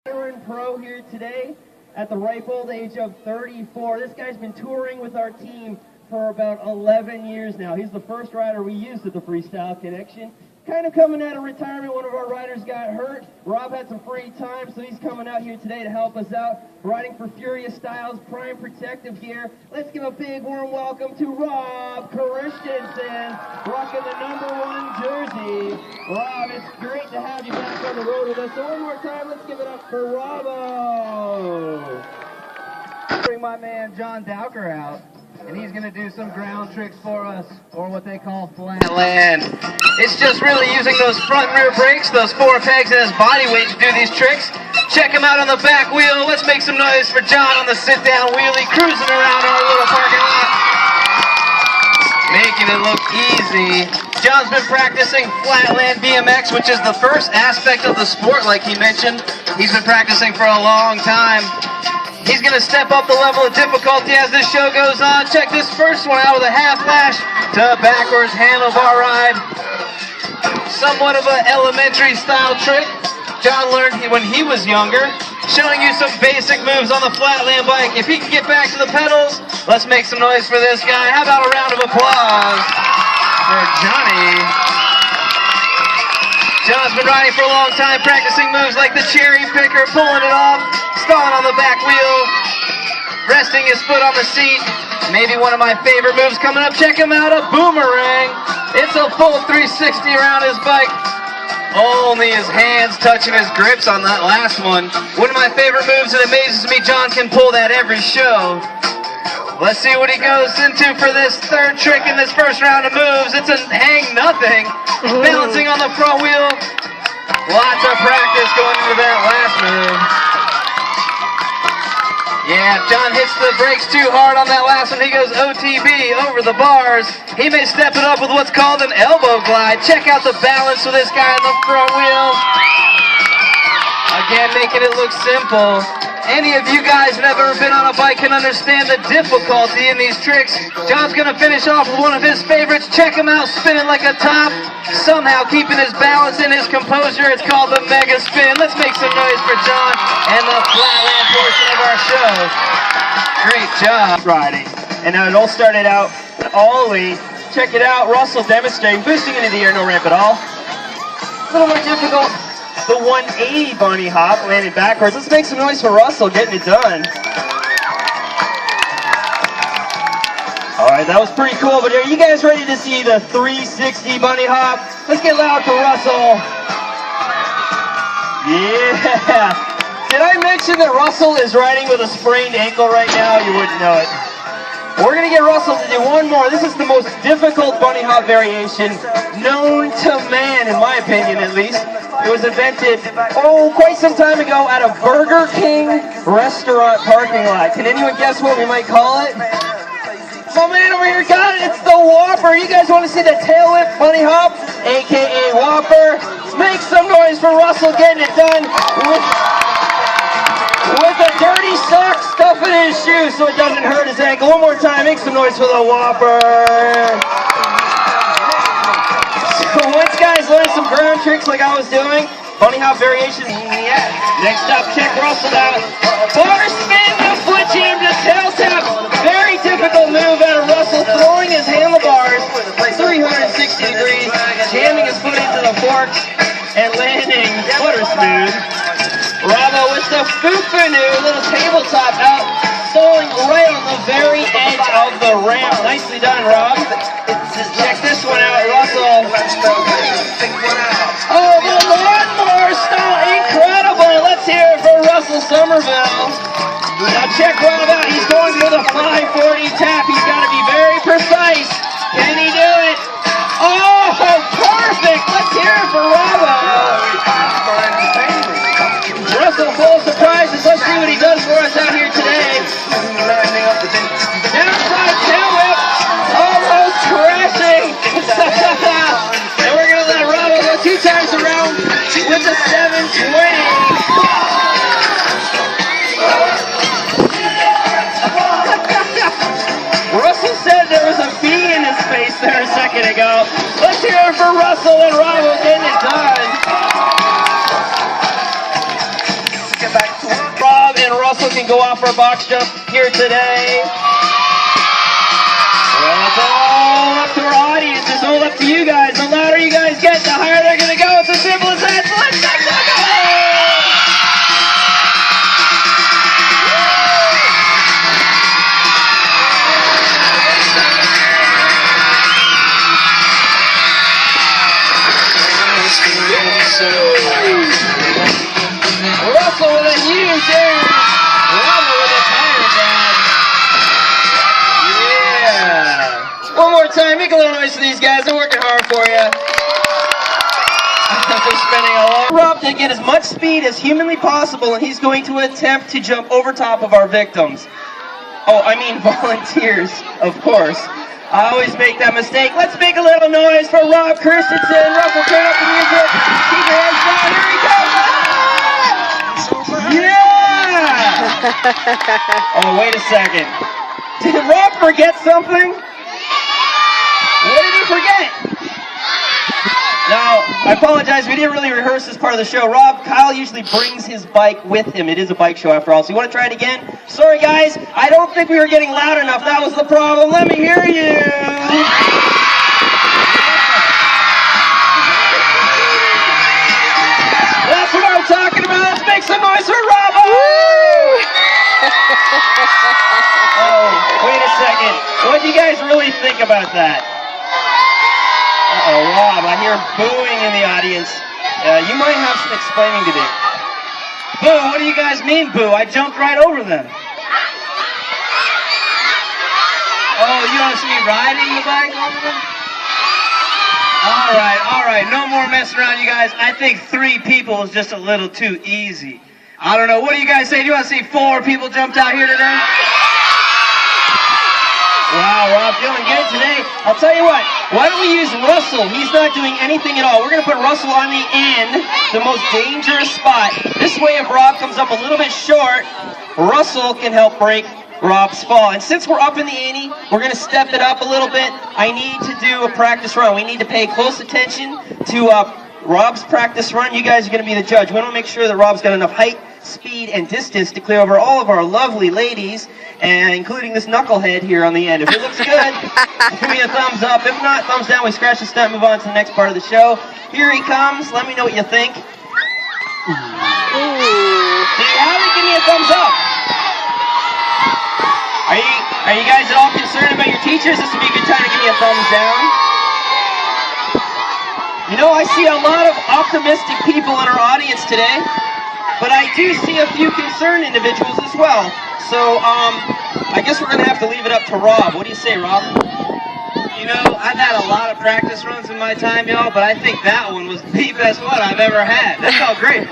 Veteran pro here today at the ripe old age of 34. This guy's been touring with our team for about 11 years now. He's the first rider we used at the Freestyle Connection. Kind of coming out of retirement, one of our riders got hurt. Rob had some free time, so he's coming out here today to help us out. Riding for Furious Styles Prime Protective Gear. Let's give a big warm welcome to Rob Christensen, rocking the #1 jersey. Rob, it's great to have you back on the road with us. So one more time, let's give it up for Robbo. Bring my man John Dowker out, and he's going to do some ground tricks for us, or what they call flat land. It's just really using those front and rear brakes, those 4 pegs and his body weight to do these tricks. Check him out on the back wheel. Let's make some noise for John on the sit-down wheelie, cruising around our little parking lot, making it look easy. John's been practicing flatland BMX, which is the first aspect of the sport, like he mentioned. He's been practicing for a long time. He's going to step up the level of difficulty as this show goes on. Check this first one out with a half lash to backwards handlebar ride. Somewhat of an elementary style trick John learned when he was younger. Showing you some basic moves on the flatland bike. If he can get back to the pedals, let's make some noise for this guy. How about a round of applause for Johnny? John's been riding for a long time, practicing moves like the cherry picker, pulling it off, stalling on the back wheel, resting his foot on the seat. Maybe one of my favorite moves coming up. Check him out, a boomerang. It's a full 360 around his bike. Only his hands touching his grips on that last one. One of my favorite moves, it amazes me John can pull that every show. Let's see what he goes into for this third trick in this first round of moves. It's a hang nothing, balancing on the front wheel. Lots of practice going into that last move. Yeah, if John hits the brakes too hard on that last one, he goes OTB over the bars. He may step it up with what's called an elbow glide. Check out the balance with this guy on the front wheel. Again, making it look simple. Any of you guys who have ever been on a bike can understand the difficulty in these tricks. John's going to finish off with one of his favorites. Check him out, spinning like a top. Somehow keeping his balance and his composure. It's called the mega spin. Let's make some noise for John and the flatland portion of our show. Great job. Riding. And now it all started out ollie. Check it out, Russell demonstrating, boosting into the air, no ramp at all. A little more difficult. The 180 bunny hop, landing backwards. Let's make some noise for Russell getting it done. All right, that was pretty cool, but are you guys ready to see the 360 bunny hop? Let's get loud for Russell. Yeah. Did I mention that Russell is riding with a sprained ankle right now? You wouldn't know it. We're going to get Russell to do one more. This is the most difficult bunny hop variation known to man, in my opinion at least. It was invented, quite some time ago at a Burger King restaurant parking lot. Can anyone guess what we might call it? My man over here got it. It's the Whopper. You guys want to see the tail whip bunny hop, a.k.a. Whopper? Make some noise for Russell getting it done with a dirty sock stuff in his shoe so it doesn't hurt his ankle. One more time, make some noise for the Whopper. So once guys learn some ground tricks like I was doing, bunny hop variation, yeah. Next up, check Russell out. Bar spin to foot jam to tail tap. Very difficult move out of Russell, throwing his handlebars 360 degrees, jamming his foot into the forks, and landing butter smooth. Bravo with the foo-foo-noo, little tabletop out, stalling right on the very edge of the ramp. Nicely done, Rob. Check this one out, Russell. Oh, the lawnmower style, incredible. Let's hear it for Russell Somerville. Now check Rob out, he's going for the 540 tap. He's got to be very precise. Can he do it? Oh, perfect. Let's hear it for Robbo. Russell full of surprises. Let's see what he does for us out here today. Downside tail whip, almost crashing. And we're going to let Robbo go 2 times around with the 720. Russell said there was a bee in his face there a second ago. Let's hear it for Russell and Robbo getting it done. Get back Russell can go off our box jump here today. Well, it's all up to our audience. It's all up to you guys. The louder you guys get, the higher they're going to go. It's as simple as that. So let's go! Russell with a huge air. Robert with a tire down. Yeah. One more time. Make a little noise for these guys. They're working hard for you. They're spending a long Rob to get as much speed as humanly possible, and he's going to attempt to jump over top of our victims. Oh, I mean volunteers, of course. I always make that mistake. Let's make a little noise for Rob Christensen. Russell, turn up the music. Keep your hands down. Here he goes. Yeah! Oh, wait a second. Did Rob forget something? What did he forget? Now, I apologize. We didn't really rehearse this part of the show. Kyle usually brings his bike with him. It is a bike show after all. So you want to try it again? Sorry, guys. I don't think we were getting loud enough. That was the problem. Let me hear you. That's what I'm talking about. Let's make some noise for Rob. Oh, wait a second. What do you guys really think about that? Uh-oh, Rob, I hear booing in the audience. You might have some explaining to do. Boo, what do you guys mean, boo? I jumped right over them. Oh, you don't see me riding the bike over them? All right, no more messing around, you guys. I think 3 people is just a little too easy. I don't know, what do you guys say? Do you want to see 4 people jumped out here today? Wow, Rob, feeling good today. I'll tell you what, why don't we use Russell? He's not doing anything at all. We're going to put Russell on the end, the most dangerous spot. This way, if Rob comes up a little bit short, Russell can help break Rob's fall. And since we're up in the ante, we're going to step it up a little bit. I need to do a practice run. We need to pay close attention to Rob's practice run. You guys are going to be the judge. We want to make sure that Rob's got enough height, speed, and distance to clear over all of our lovely ladies, and including this knucklehead here on the end. If it looks good, give me a thumbs up. If not, thumbs down. We scratch the stunt, move on to the next part of the show. Here he comes. Let me know what you think. Did you have it? Give me a thumbs up. Are you guys at all concerned about your teachers? This would be a good time to give me a thumbs down. You know, I see a lot of optimistic people in our audience today, but I do see a few concerned individuals as well. So, I guess we're going to have to leave it up to Rob. What do you say, Rob? You know, I've had a lot of practice runs in my time, y'all, but I think that one was the best one I've ever had. That felt great.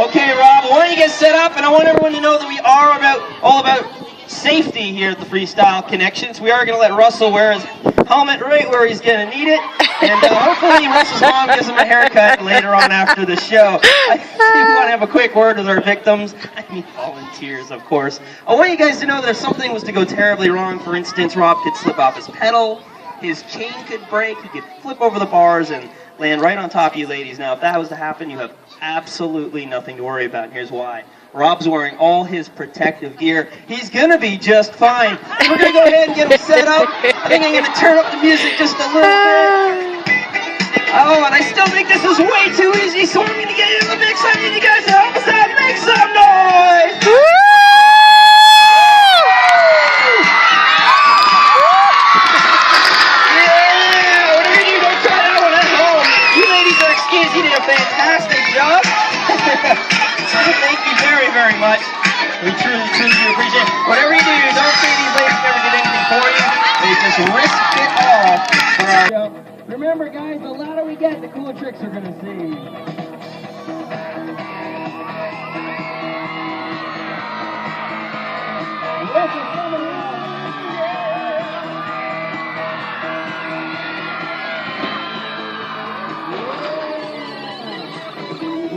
Okay, Rob, why don't you get set up, and I want everyone to know that we are all about safety here at the Freestyle Connection. So we are going to let Russell wear his helmet right where he's going to need it. And hopefully Russell's mom gives him a haircut later on after the show. I think we want to have a quick word with our victims. I mean volunteers, of course. I want you guys to know that if something was to go terribly wrong, for instance, Rob could slip off his pedal, his chain could break, he could flip over the bars and land right on top of you ladies. Now, if that was to happen, you have absolutely nothing to worry about, and here's why. Rob's wearing all his protective gear. He's going to be just fine. We're going to go ahead and get him set up. I think I'm going to turn up the music just a little bit. Oh, and I still think this is way too easy, so I'm going to get into the mix. I need you guys to help us out. Make some noise! Yeah! Whatever you do, don't try that one at home. You ladies are excused. You did a fantastic job. Thank you very, very much. We truly, truly do appreciate it. Whatever you do, don't say these ladies never did anything for you. They just risk it all for our show. Remember, guys, the louder we get, the cooler tricks we're going to see. Russell coming up.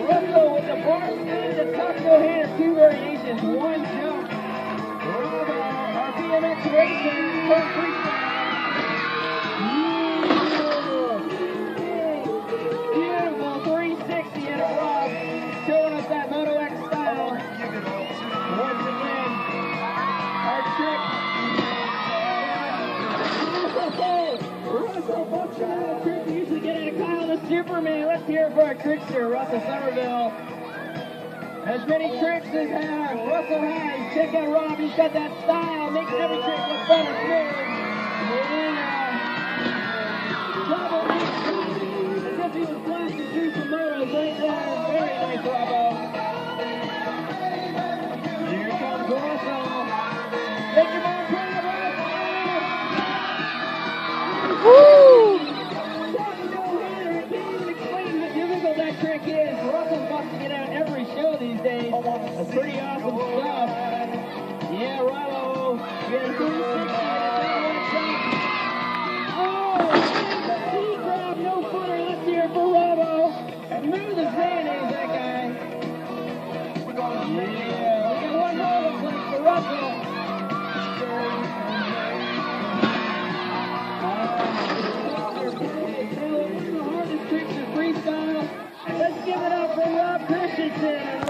Russell with the bar spin, the taco hand, 2 variations, 1 jump. Our BMX racer, first freestyle. Beautiful 360 in a row, showing us that Moto X style. Trick we usually get out of Kyle the Superman. Let's hear it for our trickster, Russell Somerville. As many tricks as Russell has. Check out Rob, he's got that style. Makes every trick look fun and smooth. Bravo makes as if he was blasting through some motos right there. Very nice, Bravo. Here comes Russell. Make your mom proud, Russell. Woo! That trick is. Russell's busting it out every show these days. That's pretty awesome stuff. Yeah, Rollo. Getting 360. Oh, he grabbed no footer. Let's hear it for Robo. Smooth as mayonnaise, that guy. Yeah, we got one Robo place for Russell. One of the hardest tricks in freestyle. Let's give it up for Rob Christensen.